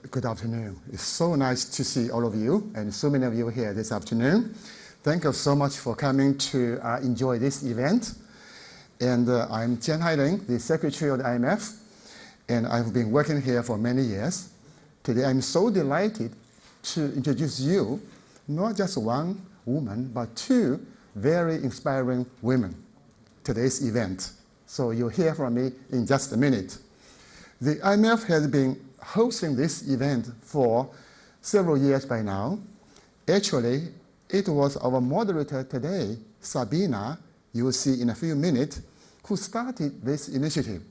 Good afternoon. It's so nice to see all of you and so many of you here this afternoon. Thank you so much for coming to enjoy this event. And I'm Jian Hailing, the Secretary of the IMF, and I've been working here for many years. Today I'm so delighted to introduce you, not just one woman, but two very inspiring women, today's event. So you'll hear from me in just a minute. The IMF has been hosting this event for several years by now. Actually, it was our moderator today, Sabina, you will see in a few minutes, who started this initiative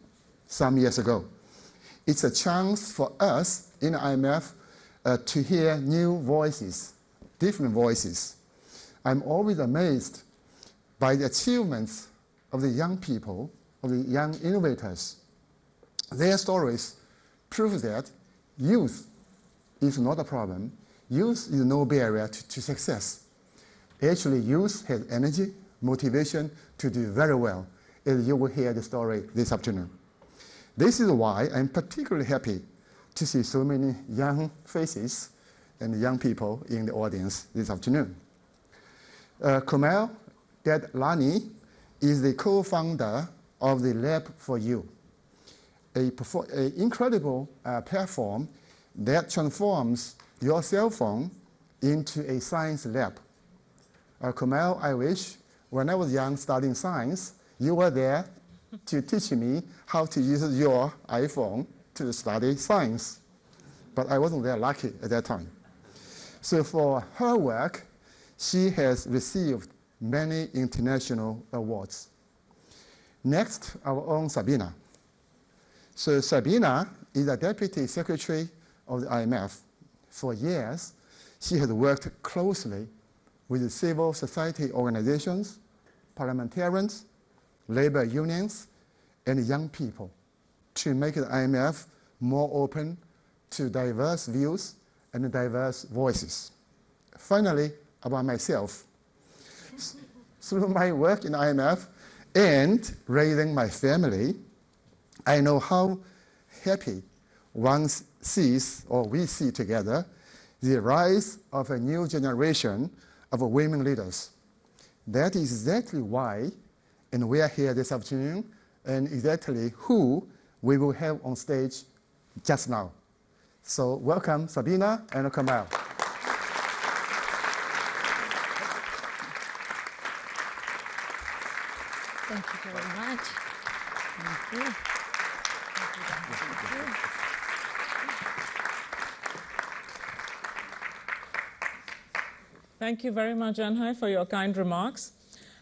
some years ago. It's a chance for us in IMF to hear new voices, different voices. I'm always amazed by the achievements of the young people, of the young innovators. Their stories prove that youth is not a problem. Youth is no barrier to success. Actually, youth has energy, motivation to do very well, as you will hear the story this afternoon. This is why I'm particularly happy to see so many young faces and young people in the audience this afternoon. Komal Dadlani is the co-founder of the Lab for You, an incredible platform that transforms your cell phone into a science lab. Komal, I wish when I was young studying science, you were there to teach me how to use your iPhone to study science. But I wasn't very lucky at that time. So for her work, she has received many international awards. Next, our own Sabina. So Sabina is a Deputy Secretary of the IMF. For years, she has worked closely with civil society organizations, parliamentarians, labor unions, and young people to make the IMF more open to diverse views and diverse voices. Finally, about myself. Through my work in IMF and raising my family, I know how happy one sees, or we see together, the rise of a new generation of women leaders. That is exactly why, and we are here this afternoon, and exactly who we will have on stage just now. So welcome Sabina and Komal. Thank you very much. Thank you. Thank you. Thank you very much, Janhai, for your kind remarks.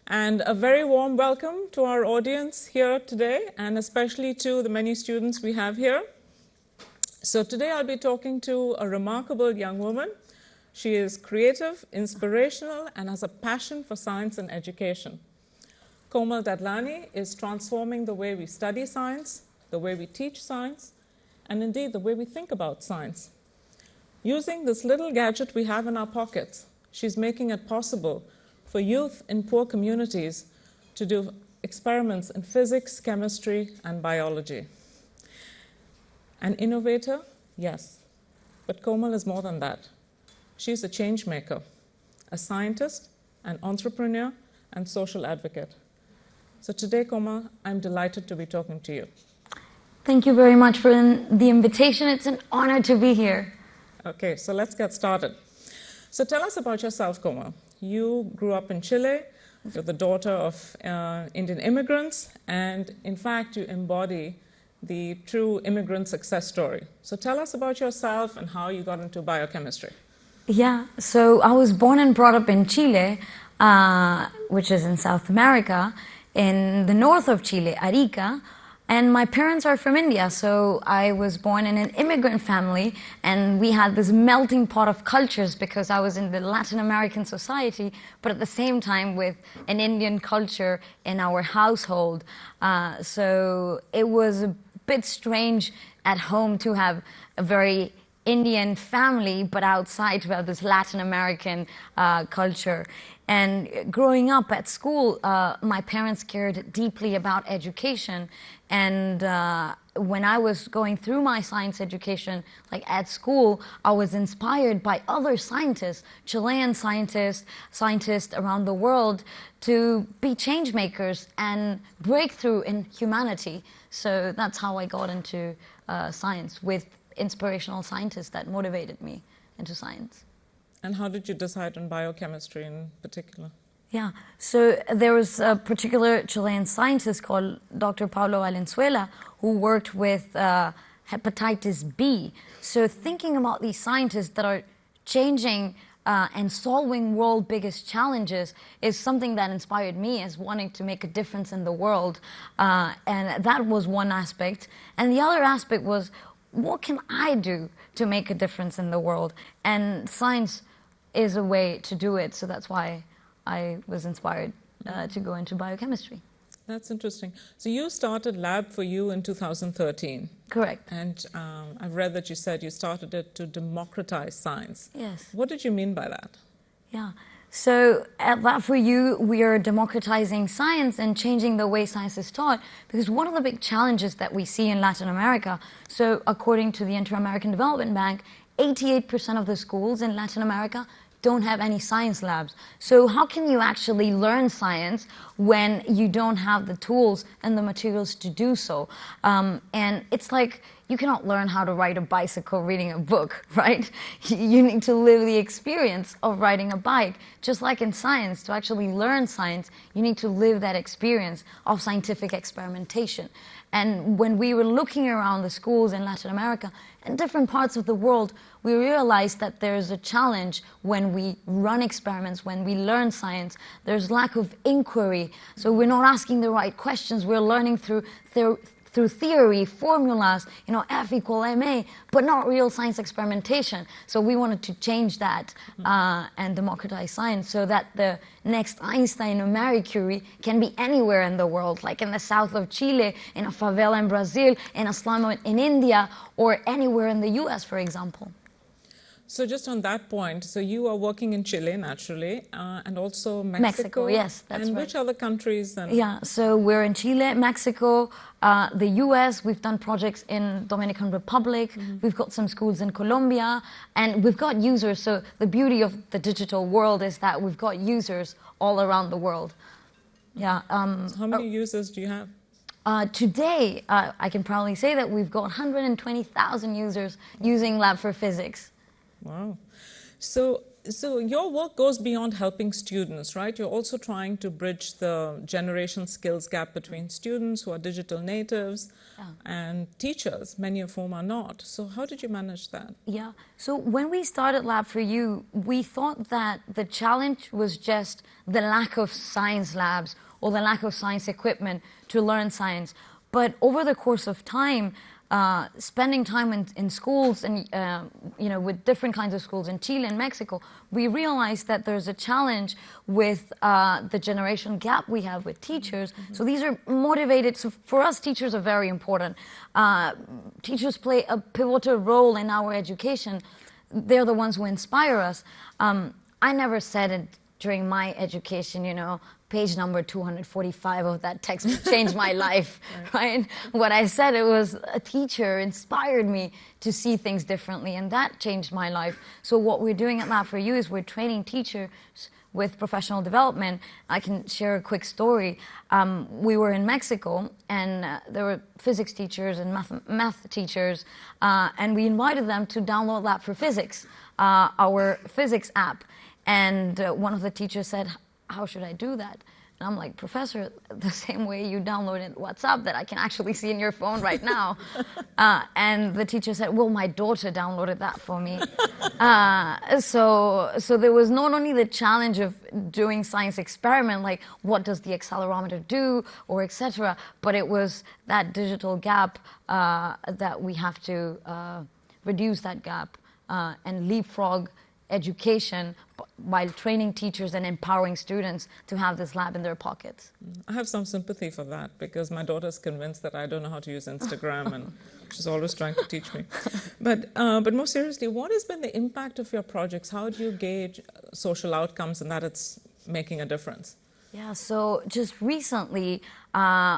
And a very warm welcome to our audience here today, and especially to the many students we have here. So today I'll be talking to a remarkable young woman. She is creative, inspirational, and has a passion for science and education. Komal Dadlani is transforming the way we study science, the way we teach science, and indeed the way we think about science. Using this little gadget we have in our pockets, she's making it possible for youth in poor communities to do experiments in physics, chemistry, and biology. An innovator? Yes. But Komal is more than that. She's a change maker, a scientist, an entrepreneur, and social advocate. So today, Komal, I'm delighted to be talking to you. Thank you very much for the invitation. It's an honor to be here. Okay, so let's get started. So tell us about yourself, Komal. You grew up in Chile. You're the daughter of Indian immigrants, and in fact, you embody the true immigrant success story. So tell us about yourself and how you got into biochemistry. Yeah, so I was born and brought up in Chile, which is in South America, in the north of Chile, Arica. And my parents are from India, so I was born in an immigrant family, and we had this melting pot of cultures because I was in the Latin American society, but at the same time with an Indian culture in our household. So it was a bit strange at home to have a very Indian family, but outside to have this Latin American culture. And growing up at school, my parents cared deeply about education, and when I was going through my science education, like at school, I was inspired by other scientists, Chilean scientists around the world, to be change makers and break through in humanity. So that's how I got into science, with inspirational scientists that motivated me into science. And how did you decide on biochemistry in particular? Yeah, so there was a particular Chilean scientist called Dr. Paulo Valenzuela who worked with hepatitis B. So thinking about these scientists that are changing and solving world's biggest challenges is something that inspired me as wanting to make a difference in the world. And that was one aspect. And the other aspect was, what can I do to make a difference in the world? And science is a way to do it, so that's why I was inspired to go into biochemistry. That's interesting. So you started Lab4U in 2013. Correct. And I've read that you said you started it to democratize science. Yes. What did you mean by that? Yeah. So at Lab4U, we are democratizing science and changing the way science is taught, because one of the big challenges that we see in Latin America, so according to the Inter-American Development Bank, 88% of the schools in Latin America don't have any science labs. So how can you actually learn science when you don't have the tools and the materials to do so? And it's like, you cannot learn how to ride a bicycle reading a book, right? You need to live the experience of riding a bike. Just like in science, to actually learn science, you need to live that experience of scientific experimentation. And when we were looking around the schools in Latin America and different parts of the world, we realized that there's a challenge when we run experiments, when we learn science. There's lack of inquiry. So we're not asking the right questions. We're learning through theory, formulas, F equal ma, but not real science experimentation. So we wanted to change that and democratize science so that the next Einstein or Marie Curie can be anywhere in the world, like in the south of Chile, in a favela in Brazil, in a slum in India, or anywhere in the US, for example. So just on that point, so you are working in Chile, naturally, and also Mexico? Mexico, yes, that's and right. which other countries then? Yeah, so we're in Chile, Mexico, the US, we've done projects in Dominican Republic, we've got some schools in Colombia, and we've got users. So the beauty of the digital world is that we've got users all around the world. Yeah. So how many users do you have? Today, I can proudly say that we've got 120,000 users using Lab4Physics. Wow. So your work goes beyond helping students, right? You're also trying to bridge the generation skills gap between students who are digital natives and teachers, many of whom are not. So how did you manage that? Yeah. So when we started Lab4U, we thought that the challenge was just the lack of science labs or the lack of science equipment to learn science. But over the course of time, spending time in schools and with different kinds of schools in Chile and Mexico, we realized that there's a challenge with the generation gap we have with teachers. So these are motivated. So for us, teachers are very important. Teachers play a pivotal role in our education. They're the ones who inspire us. I never said it during my education, page number 245 of that textbook changed my life, right? What I said, it was a teacher inspired me to see things differently, and that changed my life. So what we're doing at Lab4U is we're training teachers with professional development. I can share a quick story. We were in Mexico, and there were physics teachers and math teachers, and we invited them to download Lab4Physics, our physics app. And one of the teachers said, "How should I do that?" And I'm like, "Professor, the same way you downloaded WhatsApp that I can actually see in your phone right now." And the teacher said, "Well, my daughter downloaded that for me." So there was not only the challenge of doing science experiment, like what does the accelerometer do, or etc., but it was that digital gap that we have to reduce that gap and leapfrog education while training teachers and empowering students to have this lab in their pockets. I have some sympathy for that because my daughter's convinced that I don't know how to use Instagram and she's always trying to teach me. But more seriously, what has been the impact of your projects? How do you gauge social outcomes and that it's making a difference? Yeah, so just recently,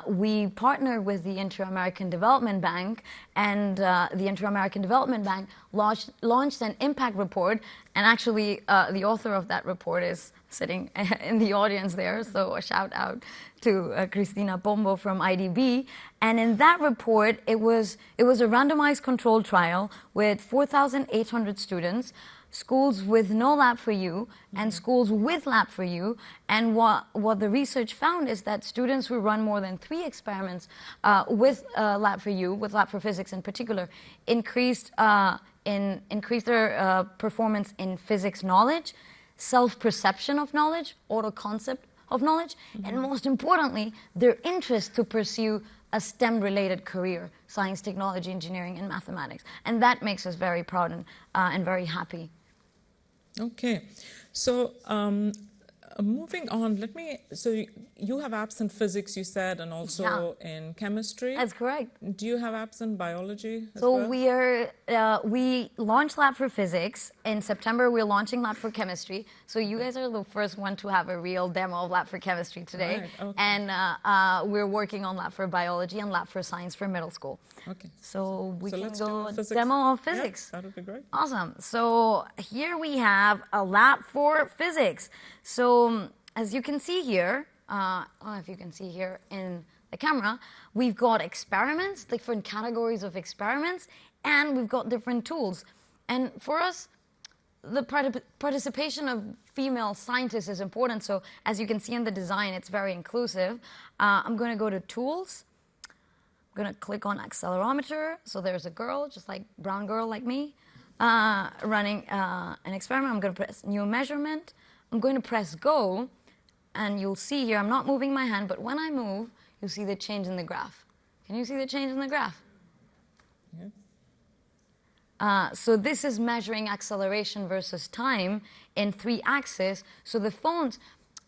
we partnered with the Inter-American Development Bank, and the Inter-American Development Bank launched an impact report, and actually the author of that report is sitting in the audience there, so a shout out to Cristina Pombo from IDB. And in that report, it was a randomized controlled trial with 4,800 students, schools with no lab for you and schools with lab for you. And what the research found is that students who run more than 3 experiments with lab for you, with lab for physics in particular, increased their performance in physics knowledge, self-perception of knowledge, auto-concept of knowledge, and most importantly, their interest to pursue a STEM-related career, science, technology, engineering, and mathematics. And that makes us very proud and very happy. Okay, so moving on, so you have apps in physics, you said, and also in chemistry. That's correct. Do you have apps in biology as so well? we launched Lab for Physics. In September, we're launching Lab for Chemistry. So you guys are the first one to have a real demo of Lab for Chemistry today. Right, okay. And we're working on Lab for Biology and Lab for Science for middle school. Okay. So we can let's go do demo of physics. Yeah, that would be great. Awesome. So here we have a lab for physics. So as you can see here, I don't know if you can see here in the camera, we've got experiments, different categories of experiments, and we've got different tools. And for us, the participation of female scientists is important. So as you can see in the design, it's very inclusive. I'm going to go to Tools. I'm going to click on accelerometer. So there's a girl, just like brown girl like me, running an experiment. I'm going to press New Measurement. I'm going to press Go. And you'll see here, I'm not moving my hand, but when I move, you'll see the change in the graph. Can you see the change in the graph? Yeah. So this is measuring acceleration versus time in 3 axes. So the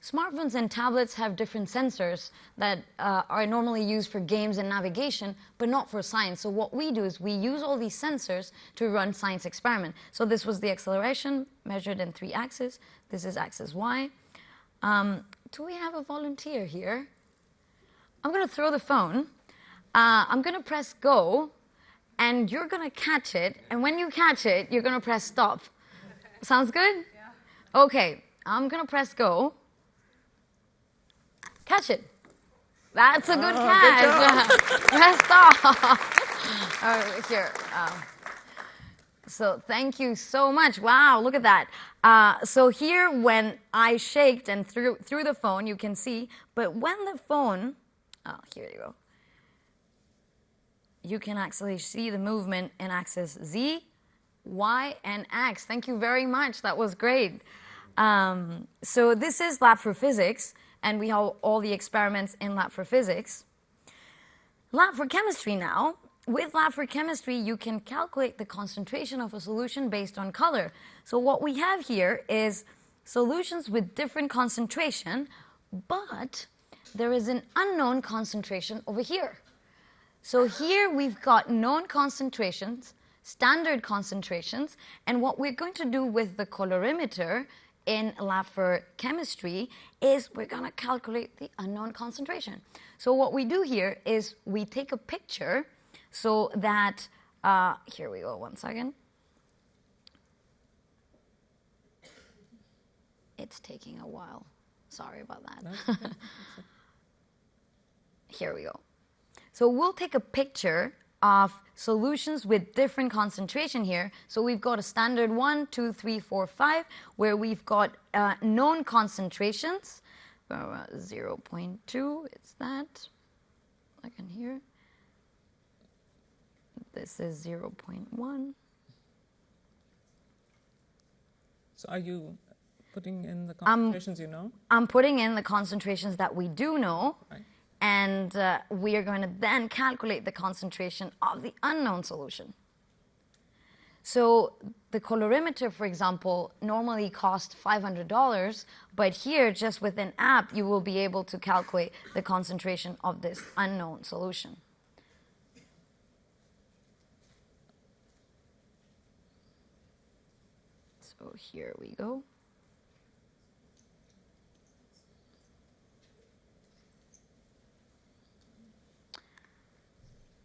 smartphones and tablets have different sensors that are normally used for games and navigation, but not for science. So what we do is we use all these sensors to run science experiment. So this was the acceleration measured in 3 axes. This is axis Y. Do we have a volunteer here? I'm going to throw the phone. I'm going to press Go, and you're going to catch it. And when you catch it, you're going to press Stop. Sounds good? Yeah. Okay, I'm going to press Go. Catch it. That's a good catch. Press Stop. Here. So thank you so much. Wow, look at that. So here, when I shaked and threw the phone, you can see, but when the phone, here you go. You can actually see the movement in axis Z, Y, and X. Thank you very much. That was great. So this is Lab for Physics, and we have all the experiments in Lab for Physics. Lab for Chemistry now. With Lab for Chemistry, you can calculate the concentration of a solution based on color. So what we have here is solutions with different concentration, but there is an unknown concentration over here. So here we've got known concentrations, standard concentrations, and what we're going to do with the colorimeter in Lab for Chemistry is we're going to calculate the unknown concentration. So what we do here is we take a picture so that, here we go, one second. It's taking a while. Sorry about that. Here we go. So we'll take a picture of solutions with different concentration here. So we've got a standard 1, 2, 3, 4, 5, where we've got known concentrations. 0.2, it's that. Like in here. This is 0.1. So are you putting in the concentrations you know? I'm putting in the concentrations that we do know. Right. And we are going to then calculate the concentration of the unknown solution. So the colorimeter, for example, normally costs $500, but here, just with an app, you will be able to calculate the concentration of this unknown solution. So here we go.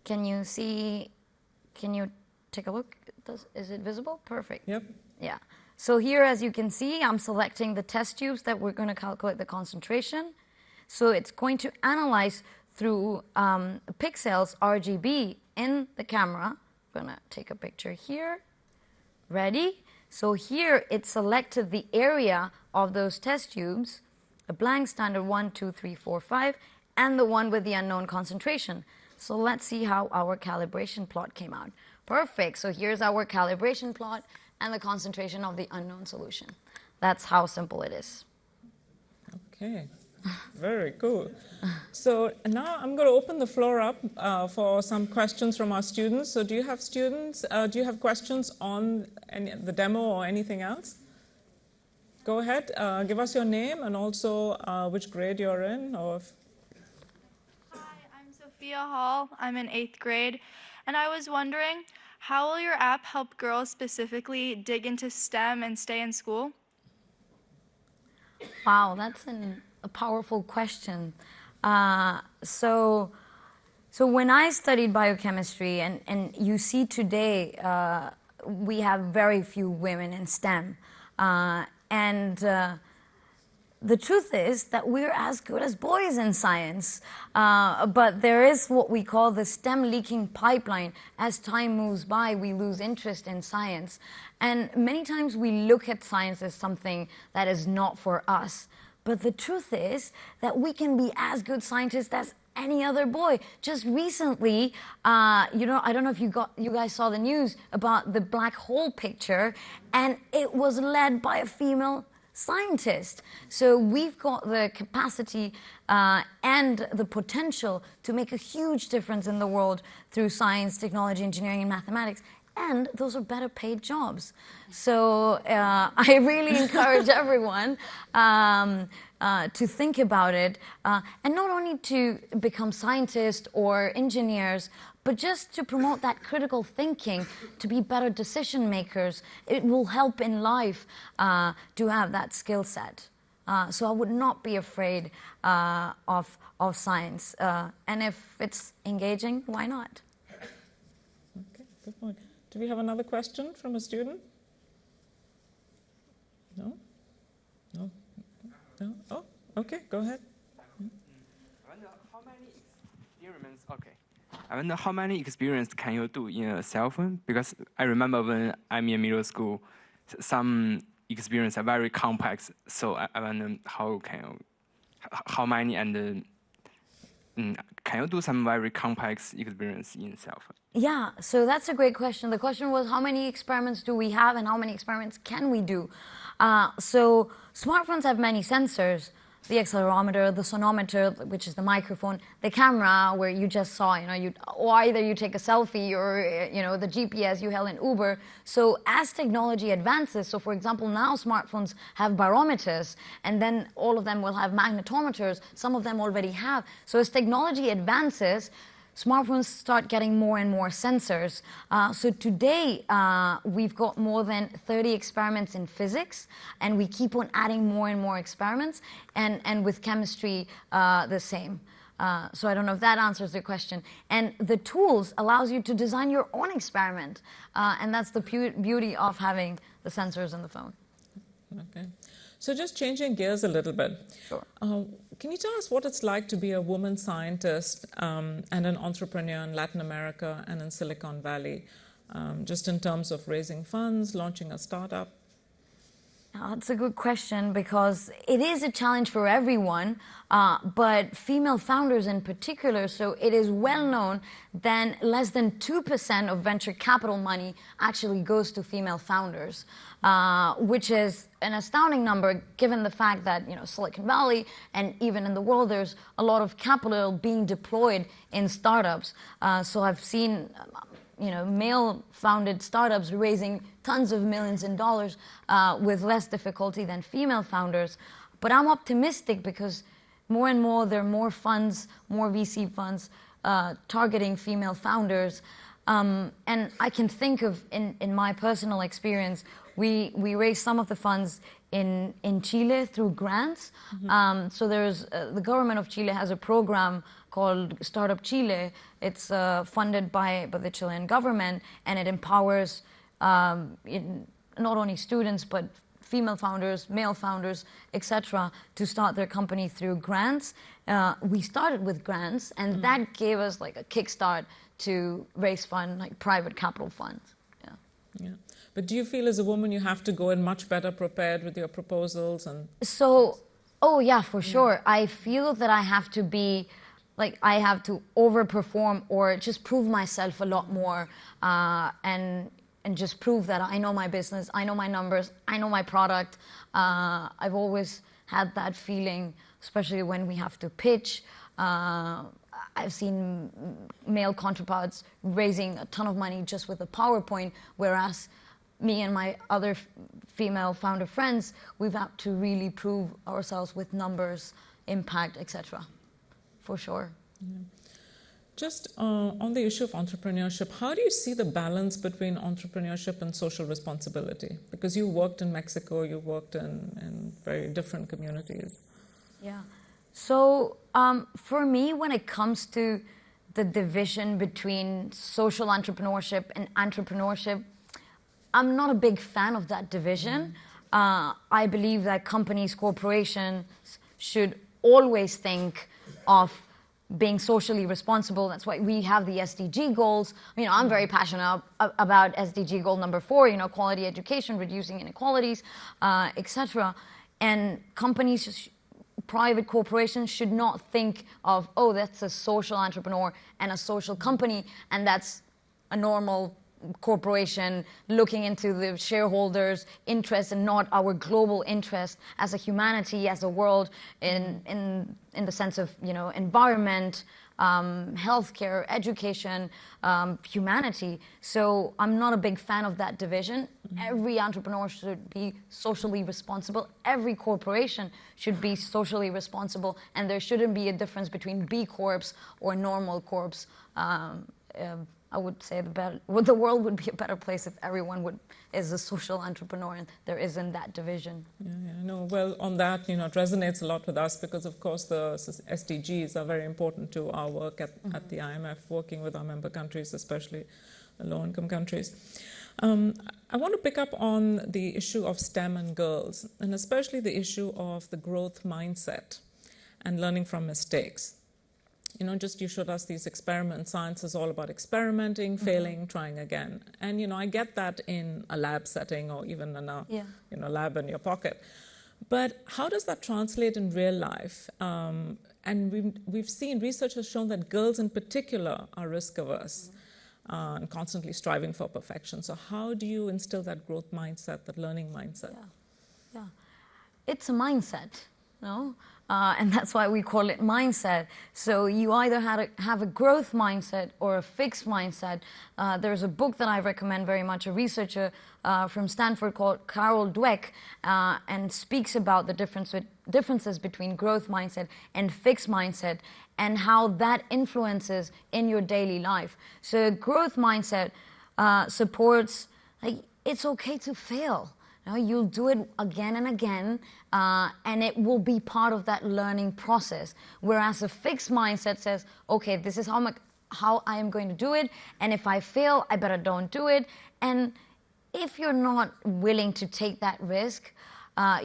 Can you see, can you take a look? Is it visible? Perfect. Yep. Yeah. So here, as you can see, I'm selecting the test tubes that we're going to calculate the concentration. So it's going to analyze through pixels RGB in the camera. I'm going to take a picture here. Ready? So here it selected the area of those test tubes, a blank standard 1, 2, 3, 4, 5, and the one with the unknown concentration. So let's see how our calibration plot came out. Perfect. So here's our calibration plot and the concentration of the unknown solution. That's how simple it is. Okay. Very cool. So now I'm going to open the floor up for some questions from our students. So do you have students, do you have questions on the demo or anything else? Go ahead, give us your name and also which grade you're in. Or if... Hi, I'm Sophia Hall. I'm in 8th grade. And I was wondering, how will your app help girls specifically dig into STEM and stay in school? Wow, that's a powerful question. So when I studied biochemistry, and you see today, we have very few women in STEM. The truth is that we're as good as boys in science, but there is what we call the STEM leaking pipeline. As time moves by, we lose interest in science. And many times we look at science as something that is not for us. But the truth is that we can be as good scientists as any other boy. Just recently, I don't know if you guys saw the news about the black hole picture, and it was led by a female scientist. So we've got the capacity and the potential to make a huge difference in the world through science, technology, engineering, and mathematics. And those are better paid jobs. So I really encourage everyone to think about it, and not only to become scientists or engineers, but just to promote that critical thinking, to be better decision makers. It will help in life to have that skill set. So I would not be afraid of science. And if it's engaging, why not? Okay, good point. Do we have another question from a student? No? No? No? Oh, okay, go ahead. I wonder how many experiments can you do in a cell phone? Because I remember when I'm in middle school, some experiments are very complex. So I wonder how many and can you do some very complex experiments in cell phone? Yeah, so that's a great question. The question was, how many experiments do we have and how many experiments can we do? So smartphones have many sensors. The accelerometer, the sonometer, which is the microphone, the camera, where you just saw, or either you take a selfie or, the GPS you held in Uber. So as technology advances, so for example, now smartphones have barometers, and then all of them will have magnetometers. Some of them already have. So as technology advances, smartphones start getting more and more sensors. So today, we've got more than 30 experiments in physics, and we keep on adding more and more experiments, and with chemistry, the same. So I don't know if that answers the question. And the tools allows you to design your own experiment, and that's the beauty of having the sensors in the phone. Okay. So just changing gears a little bit. Sure. Can you tell us what it's like to be a woman scientist and an entrepreneur in Latin America and in Silicon Valley, just in terms of raising funds, launching a startup? That's a good question, because it is a challenge for everyone, but female founders in particular. So it is well known that less than 2% of venture capital money actually goes to female founders, which is an astounding number given the fact that Silicon Valley and even in the world there's a lot of capital being deployed in startups. So I've seen male-founded startups raising tons of millions in dollars with less difficulty than female founders. But I'm optimistic because more and more there are more funds, more VC funds targeting female founders. And I can think of, in my personal experience, we raised some of the funds in Chile through grants. So there's the government of Chile has a program called Startup Chile. It's funded by the Chilean government, and it empowers not only students but female founders, male founders, etc., to start their company through grants. We started with grants, and that gave us like a kickstart to raise fund, like private capital funds. Yeah. But do you feel as a woman you have to go in much better prepared with your proposals? And so, oh yeah, for sure. I feel that I have to be, like, I have to overperform or just prove myself a lot more, and just prove that I know my business, I know my numbers, I know my product. I've always had that feeling, especially when we have to pitch. I've seen male counterparts raising a ton of money just with a PowerPoint, whereas me and my other female founder friends, we've had to really prove ourselves with numbers, impact, etc. For sure. Yeah. Just on the issue of entrepreneurship, how do you see the balance between entrepreneurship and social responsibility? Because you worked in Mexico, you worked in very different communities. Yeah. So for me, when it comes to the division between social entrepreneurship and entrepreneurship, I'm not a big fan of that division. I believe that companies, corporations should always think of being socially responsible. That's why we have the SDG goals. You know, I'm very passionate about SDG goal number 4, you know, quality education, reducing inequalities, etc. And companies, private corporations should not think of, oh, that's a social entrepreneur and a social company, and that's a normal corporation looking into the shareholders' interest and not our global interest as a humanity, as a world, in the sense of, you know, environment, healthcare, education, humanity. So I'm not a big fan of that division. Every entrepreneur should be socially responsible. Every corporation should be socially responsible, and there shouldn't be a difference between B Corps or normal corps. I would say the world would be a better place if everyone is a social entrepreneur and there isn't that division. Yeah, no. Well, on that, you know, it resonates a lot with us because, of course, the SDGs are very important to our work at the IMF, working with our member countries, especially low-income countries. I want to pick up on the issue of STEM and girls, and especially the issue of the growth mindset and learning from mistakes. You know, just you showed us these experiments. Science is all about experimenting, failing, trying again. And, you know, I get that in a lab setting or even in a lab in your pocket. But how does that translate in real life? And we've seen, research has shown that girls in particular are risk averse and constantly striving for perfection. So how do you instill that growth mindset, that learning mindset? Yeah. It's a mindset, no? And that's why we call it mindset. So you either have a growth mindset or a fixed mindset. There's a book that I recommend very much, a researcher from Stanford called Carol Dweck, and speaks about the differences between growth mindset and fixed mindset and how that influences in your daily life. So growth mindset supports, like, it's okay to fail. No, you'll do it again and again, and it will be part of that learning process. Whereas a fixed mindset says, okay, this is how I am going to do it, and if I fail, I better don't do it. And if you're not willing to take that risk,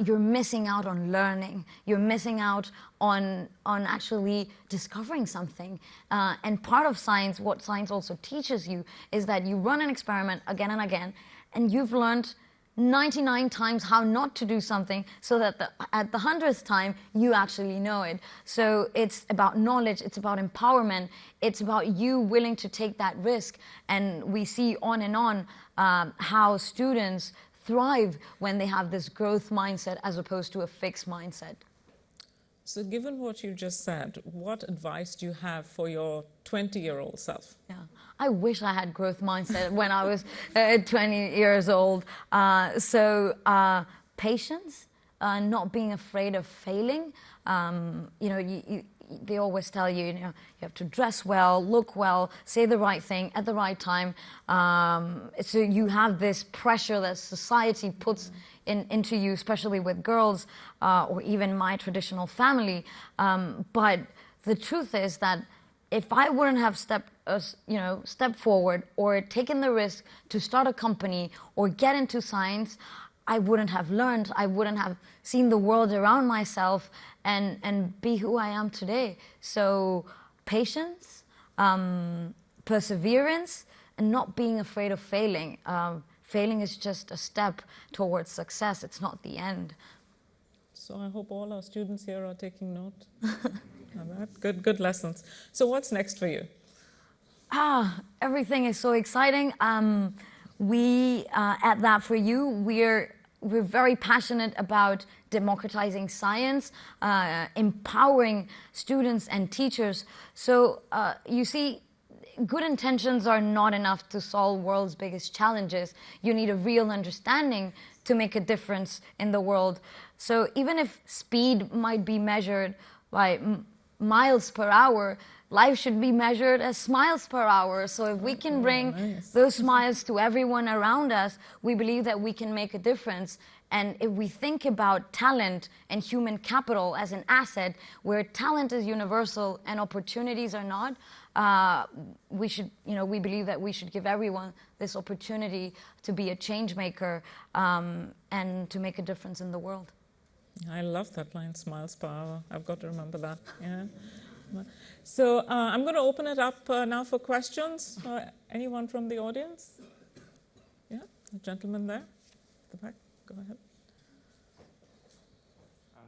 you're missing out on learning. You're missing out on actually discovering something. And part of science, what science also teaches you, is that you run an experiment again and again, and you've learned 99 times how not to do something, so that at the 100th time you actually know it. So it's about knowledge, it's about empowerment, it's about you willing to take that risk. And we see on and on how students thrive when they have this growth mindset as opposed to a fixed mindset. So given what you just said, what advice do you have for your 20-year-old self? Yeah, I wish I had growth mindset when I was 20 years old. Patience, not being afraid of failing. You know, they always tell you, you have to dress well, look well, say the right thing at the right time. So you have this pressure that society puts into you, especially with girls, or even my traditional family. But the truth is that if I wouldn't have stepped forward or taken the risk to start a company or get into science, I wouldn't have learned, I wouldn't have seen the world around myself and be who I am today. So patience, perseverance, and not being afraid of failing. Failing is just a step towards success. It's not the end. So I hope all our students here are taking note. Good lessons. So what's next for you? Everything is so exciting. We at That For You, we're very passionate about democratizing science, empowering students and teachers. So you see, good intentions are not enough to solve world's biggest challenges. You need a real understanding to make a difference in the world. So even if speed might be measured by miles per hour, life should be measured as smiles per hour. So if we can bring those smiles to everyone around us, we believe that we can make a difference. And if we think about talent and human capital as an asset, where talent is universal and opportunities are not, we believe that we should give everyone this opportunity to be a change maker and to make a difference in the world. I love that line, smiles per hour. I've got to remember that. Yeah. So I'm going to open it up now for questions. Anyone from the audience? Yeah, the gentleman there at the back. Go ahead.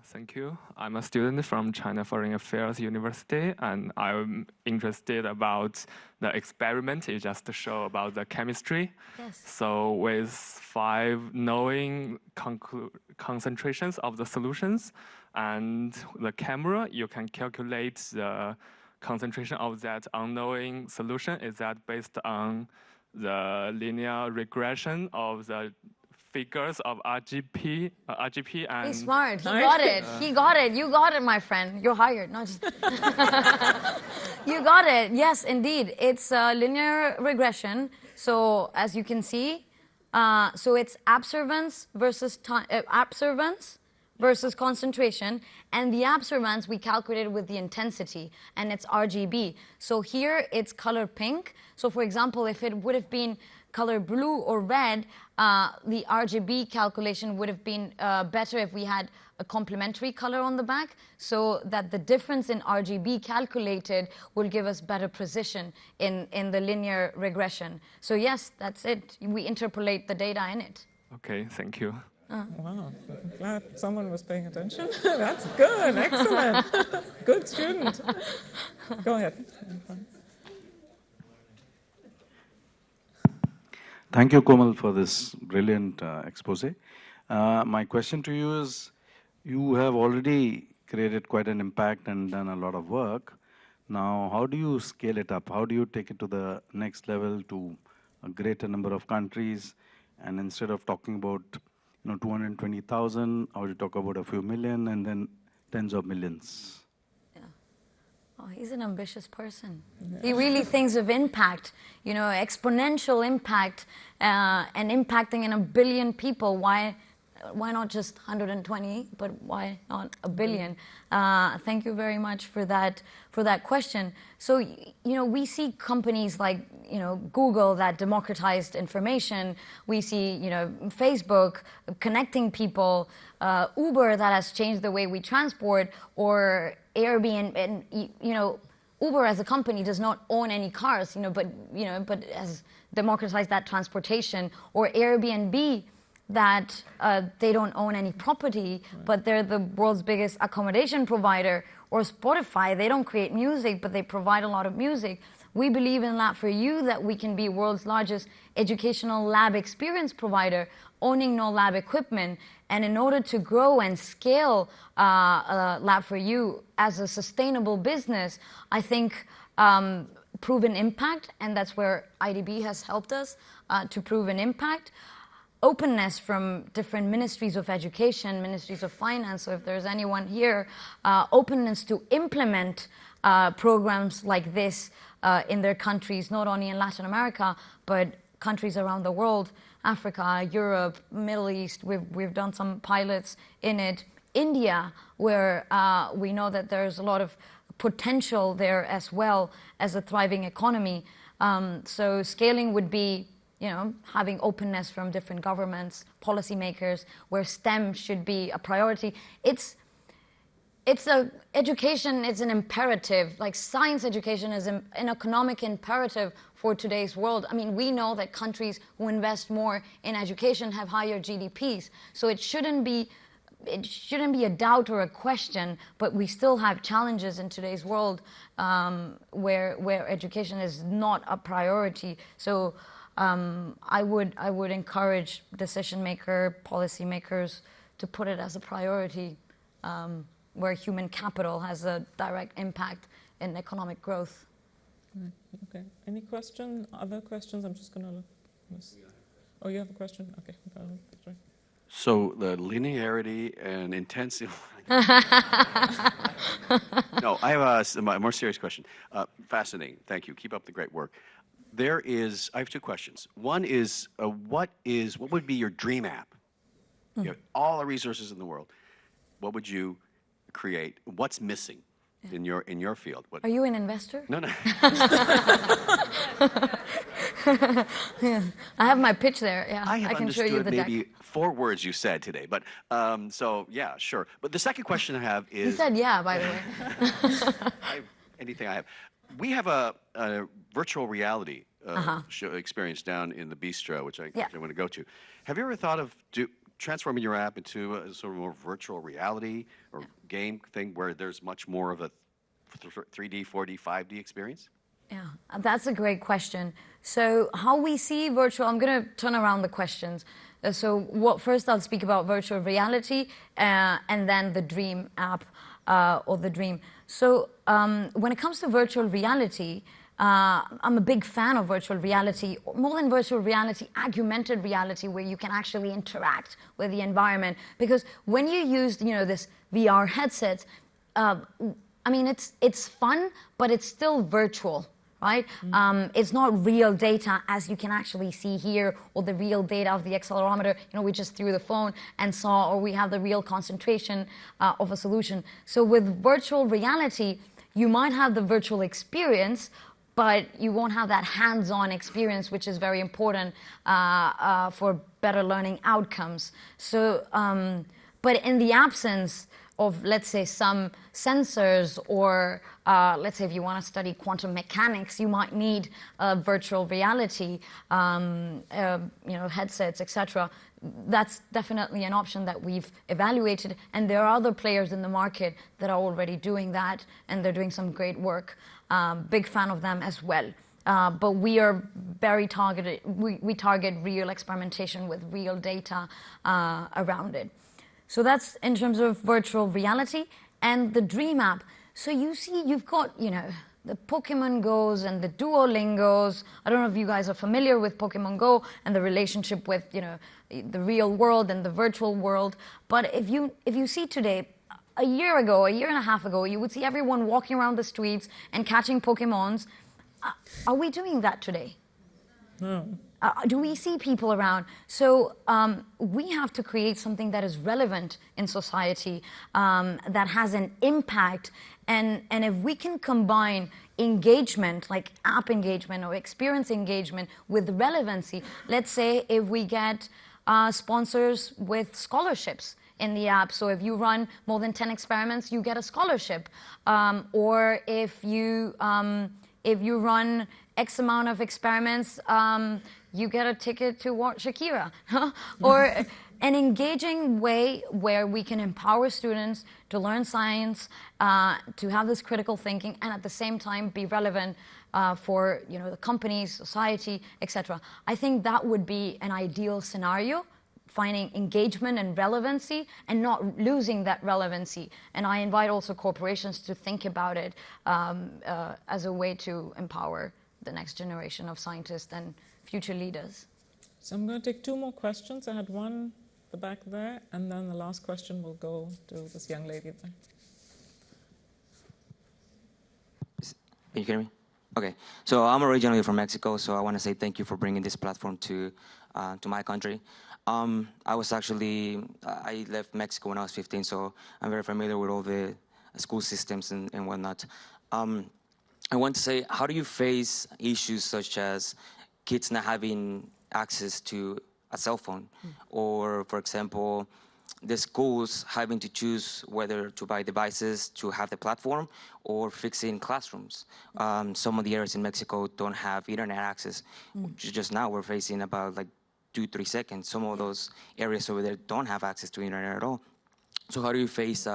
Thank you. I'm a student from China Foreign Affairs University, and I'm interested about the experiment you just showed about the chemistry. Yes. So with 5 knowing concentrations of the solutions and the camera, you can calculate the concentration of that unknowing solution. Is that based on the linear regression of the figures of RGP and... He's smart. He got it. He got it. You got it, my friend. You're hired. No, just... You got it. Yes, indeed. It's linear regression. So as you can see, so it's absorbance versus versus concentration, and the absorbance we calculated with the intensity, and it's RGB. So here it's color pink. So for example, if it would have been color blue or red, the RGB calculation would have been better if we had a complementary color on the back, so that the difference in RGB calculated will give us better precision in the linear regression. So yes, that's it. We interpolate the data in it. Okay, thank you. Wow, I'm glad someone was paying attention. That's good, excellent. Good student. Go ahead. Thank you, Komal, for this brilliant expose. My question to you is, you have already created quite an impact and done a lot of work. Now, how do you scale it up? How do you take it to the next level, to a greater number of countries? And instead of talking about 220,000, how do you talk about a few million and then tens of millions? Oh, he's an ambitious person. He really thinks of impact, exponential impact, and impacting in 1 billion people. Why not just 120, but why not 1 billion? Thank you very much for that question. So, we see companies like, Google that democratized information. We see, Facebook connecting people, Uber that has changed the way we transport, or Airbnb. And, Uber as a company does not own any cars, but has democratized that transportation, or Airbnb that they don't own any property, but they're the world's biggest accommodation provider, or Spotify, they don't create music, but they provide a lot of music. We believe in Lab for You that we can be world's largest educational lab experience provider, owning no lab equipment. And in order to grow and scale Lab for You as a sustainable business, I think proven impact, and that's where IDB has helped us to prove an impact. openness from different ministries of education, ministries of finance, so if there's anyone here, openness to implement programs like this in their countries, not only in Latin America, but countries around the world, Africa, Europe, Middle East. We've done some pilots in it. India, where we know that there's a lot of potential there as well as a thriving economy. So scaling would be, having openness from different governments, policymakers, where STEM should be a priority. Education is an imperative, like science education is an economic imperative for today's world. I mean, we know that countries who invest more in education have higher GDPs, so it shouldn't be a doubt or a question, but we still have challenges in today's world where education is not a priority. So I would encourage decision maker, policy makers to put it as a priority, where human capital has a direct impact in economic growth. Okay. Any question? Other questions? I'm just going to look. Oh, you have a question? Okay. Sorry. So the linearity and intensity. No, I have a more serious question. Fascinating. Thank you. Keep up the great work. I have two questions. One is, what would be your dream app? You have all the resources in the world. What would you create? What's missing in your field? Are you an investor? No. Yeah. I have my pitch there. Yeah, I can show you the deck. maybe 4 words you said today, but so yeah, sure. But the second question I have is. You said yeah, by the way. Anything I have. We have a virtual reality show experience down in the bistro, which I want to go to. Have you ever thought of transforming your app into a sort of more virtual reality or game thing where there's much more of a 3D, 4D, 5D experience? Yeah, that's a great question. So how we see virtual, I'm going to turn around the questions. First I'll speak about virtual reality and then the Dream app or the Dream. So when it comes to virtual reality, I'm a big fan of virtual reality, more than virtual reality, augmented reality, where you can actually interact with the environment. Because when you use, this VR headset, I mean, it's fun, but it's still virtual, right? It's not real data as you can actually see here, or the real data of the accelerometer. We just threw the phone and saw, or we have the real concentration of a solution. So with virtual reality, you might have the virtual experience, but you won't have that hands-on experience, which is very important for better learning outcomes. So, but in the absence of, let's say, some sensors, or let's say if you want to study quantum mechanics, you might need virtual reality, headsets, etc. That's definitely an option that we've evaluated, and there are other players in the market that are already doing that, and they're doing some great work. Big fan of them as well. But we are very targeted. We target real experimentation with real data around it. So that's in terms of virtual reality. And the Dream app. So you see, you've got, the Pokemon Go's and the Duolingos. I don't know if you guys are familiar with Pokemon Go and the relationship with, the real world and the virtual world. But if you see today, a year and a half ago, you would see everyone walking around the streets and catching Pokemons. Are we doing that today? No. Do we see people around? So we have to create something that is relevant in society, that has an impact. And if we can combine engagement, like app engagement or experience engagement, with relevancy, let's say if we get sponsors with scholarships in the app. So if you run more than 10 experiments, you get a scholarship. Or if you run X amount of experiments, you get a ticket to watch Shakira. Or an engaging way where we can empower students to learn science, to have this critical thinking, and at the same time be relevant for the companies, society, etc. I think that would be an ideal scenario, finding engagement and relevancy and not losing that relevancy. And I invite also corporations to think about it as a way to empower the next generation of scientists and future leaders. So I'm going to take two more questions. I had one at the back there, and then the last question will go to this young lady there. Can you hear me? Okay. So I'm originally from Mexico, so I want to say thank you for bringing this platform to my country. I left Mexico when I was 15, so I'm very familiar with all the school systems and whatnot. I want to say, how do you face issues such as kids not having access to a cell phone? Or, for example, the schools having to choose whether to buy devices to have the platform or fixing classrooms. Some of the areas in Mexico don't have internet access. Just now we're facing about like 2-3 seconds. Some of those areas over there don't have access to internet at all. So how do you face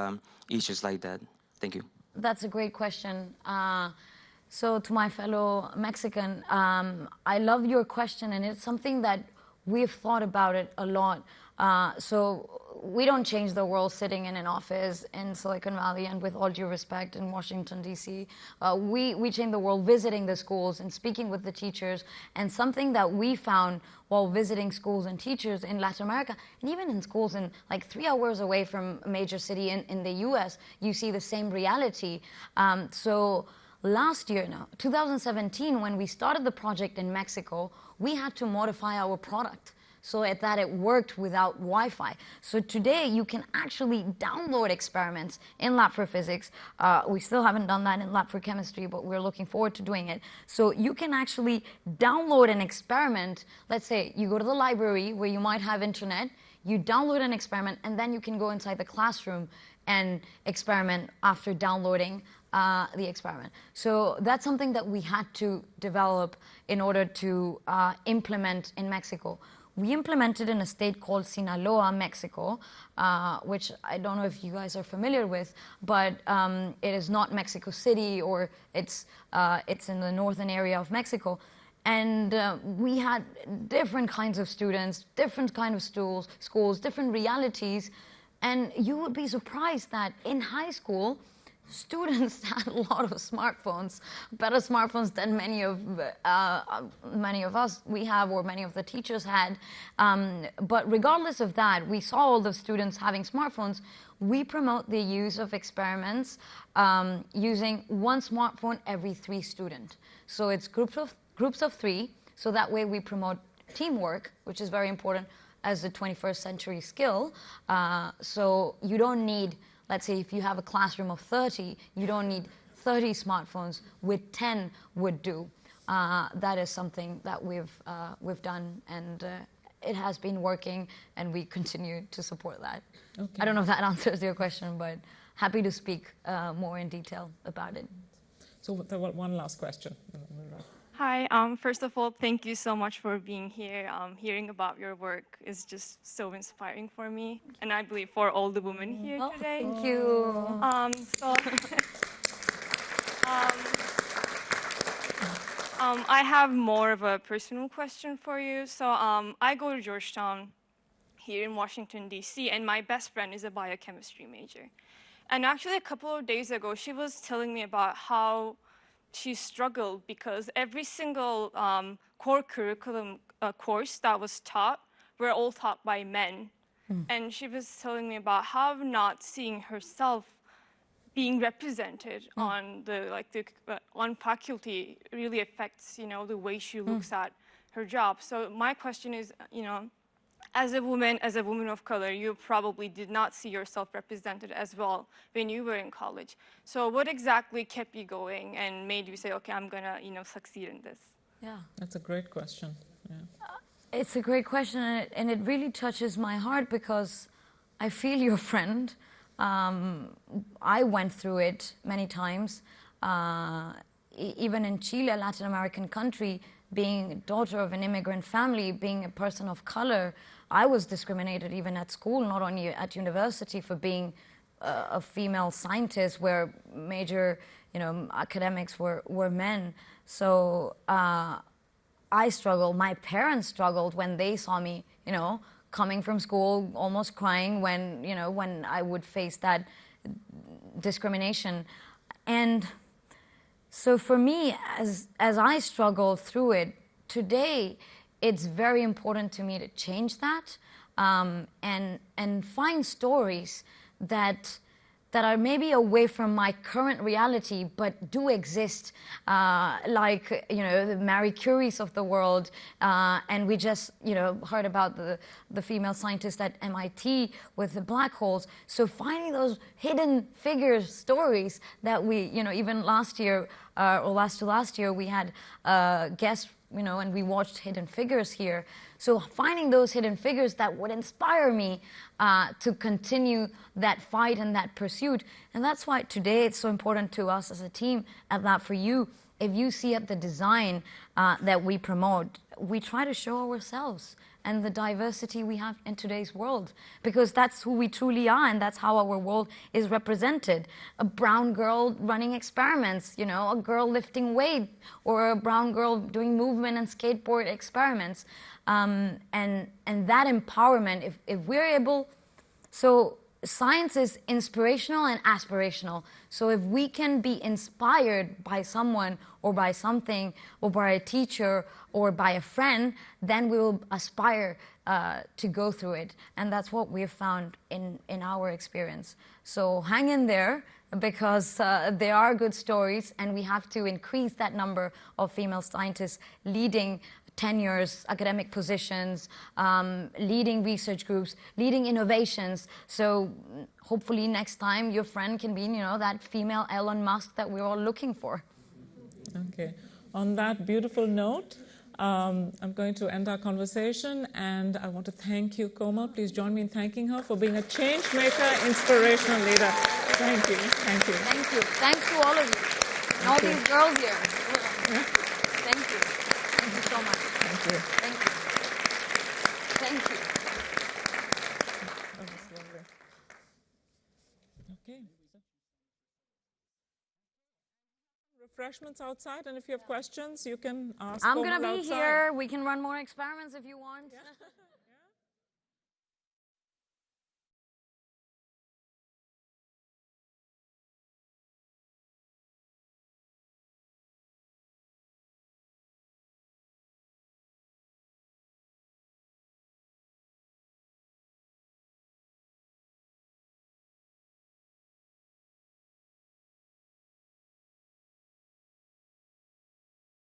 issues like that? Thank you. That's a great question. So to my fellow Mexican, I love your question, and it's something that we've thought about it a lot. So we don't change the world sitting in an office in Silicon Valley, and with all due respect, in Washington, D.C. We change the world visiting the schools and speaking with the teachers. And something that we found while visiting schools and teachers in Latin America, and even in schools in like 3 hours away from a major city in the U.S., you see the same reality. So last year now, 2017, when we started the project in Mexico, we had to modify our product so that it worked without Wi-Fi. So today you can actually download experiments in Lab for Physics. We still haven't done that in Lab for Chemistry, but we're looking forward to doing it. So you can actually download an experiment. Let's say you go to the library where you might have internet, you download an experiment, and then you can go inside the classroom and experiment after downloading the experiment. So that's something that we had to develop in order to implement in Mexico. We implemented in a state called Sinaloa, Mexico, which I don't know if you guys are familiar with, but it is not Mexico City, or it's in the northern area of Mexico. And we had different kinds of students, different kinds of schools, different realities. And you would be surprised that in high school, students had a lot of smartphones, better smartphones than many of us we have, or many of the teachers had. But regardless of that, we saw all the students having smartphones. We promote the use of experiments using one smartphone every 3 students. So it's groups of 3. So that way we promote teamwork, which is very important as a 21st century skill. So you don't need, let's say if you have a classroom of 30, you don't need 30 smartphones. With 10 would do. That is something that we've done, and it has been working, and we continue to support that. Okay. I don't know if that answers your question, but happy to speak more in detail about it. So one last question. Hi, first of all, thank you so much for being here. Hearing about your work is just so inspiring for me, and I believe for all the women here today. Thank you. I have more of a personal question for you. So I go to Georgetown here in Washington, D.C., and my best friend is a biochemistry major. And actually a couple of days ago, she was telling me about how she struggled because every single core curriculum course that was taught were all taught by men. And she was telling me about how not seeing herself being represented on on faculty really affects, the way she looks at her job. So my question is, as a woman of color, you probably did not see yourself represented as well when you were in college. So what exactly kept you going and made you say, okay, I'm gonna, succeed in this? Yeah. That's a great question. Yeah. It's a great question, and it really touches my heart because I feel your friend. I went through it many times. Even in Chile, a Latin American country, being daughter of an immigrant family, being a person of color, I was discriminated even at school, not only at university, for being a female scientist, where major, academics were men. So I struggled. My parents struggled when they saw me, coming from school, almost crying when I would face that discrimination. And so for me, as I struggled through it, today it's very important to me to change that, and find stories that are maybe away from my current reality, but do exist, like, you know, the Marie Curies of the world, and we just, you know, heard about the female scientist at MIT with the black holes. So finding those hidden figures stories that we, you know, even last year, or last to last year, we had guests, you know, and we watched Hidden Figures here. So finding those hidden figures that would inspire me to continue that fight and that pursuit. And that's why today it's so important to us as a team at Lab4U. If you see at the design that we promote, we try to show ourselves and the diversity we have in today's world, because that's who we truly are, and that's how our world is represented. A brown girl running experiments, you know, a girl lifting weight, or a brown girl doing movement and skateboard experiments. And that empowerment, if we're able, so science is inspirational and aspirational. So if we can be inspired by someone or by something or by a teacher or by a friend, then we will aspire to go through it. And that's what we've found in our experience. So hang in there, because there are good stories, and we have to increase that number of female scientists leading tenures, academic positions, leading research groups, leading innovations. So hopefully next time your friend can be, you know, that female Elon Musk that we're all looking for. Okay. On that beautiful note, I'm going to end our conversation, and I want to thank you, Komal. Please join me in thanking her for being a change maker, inspirational leader. Thank you. Thank you. Thank you. Thanks to all of you. And all these girls here. Thank you. Thank you so much. Thank you. Thank you. Thank you. That was lovely. Okay. Refreshments outside, and if you have questions, you can ask. I'm going to be outside. here. We can run more experiments if you want. Yeah.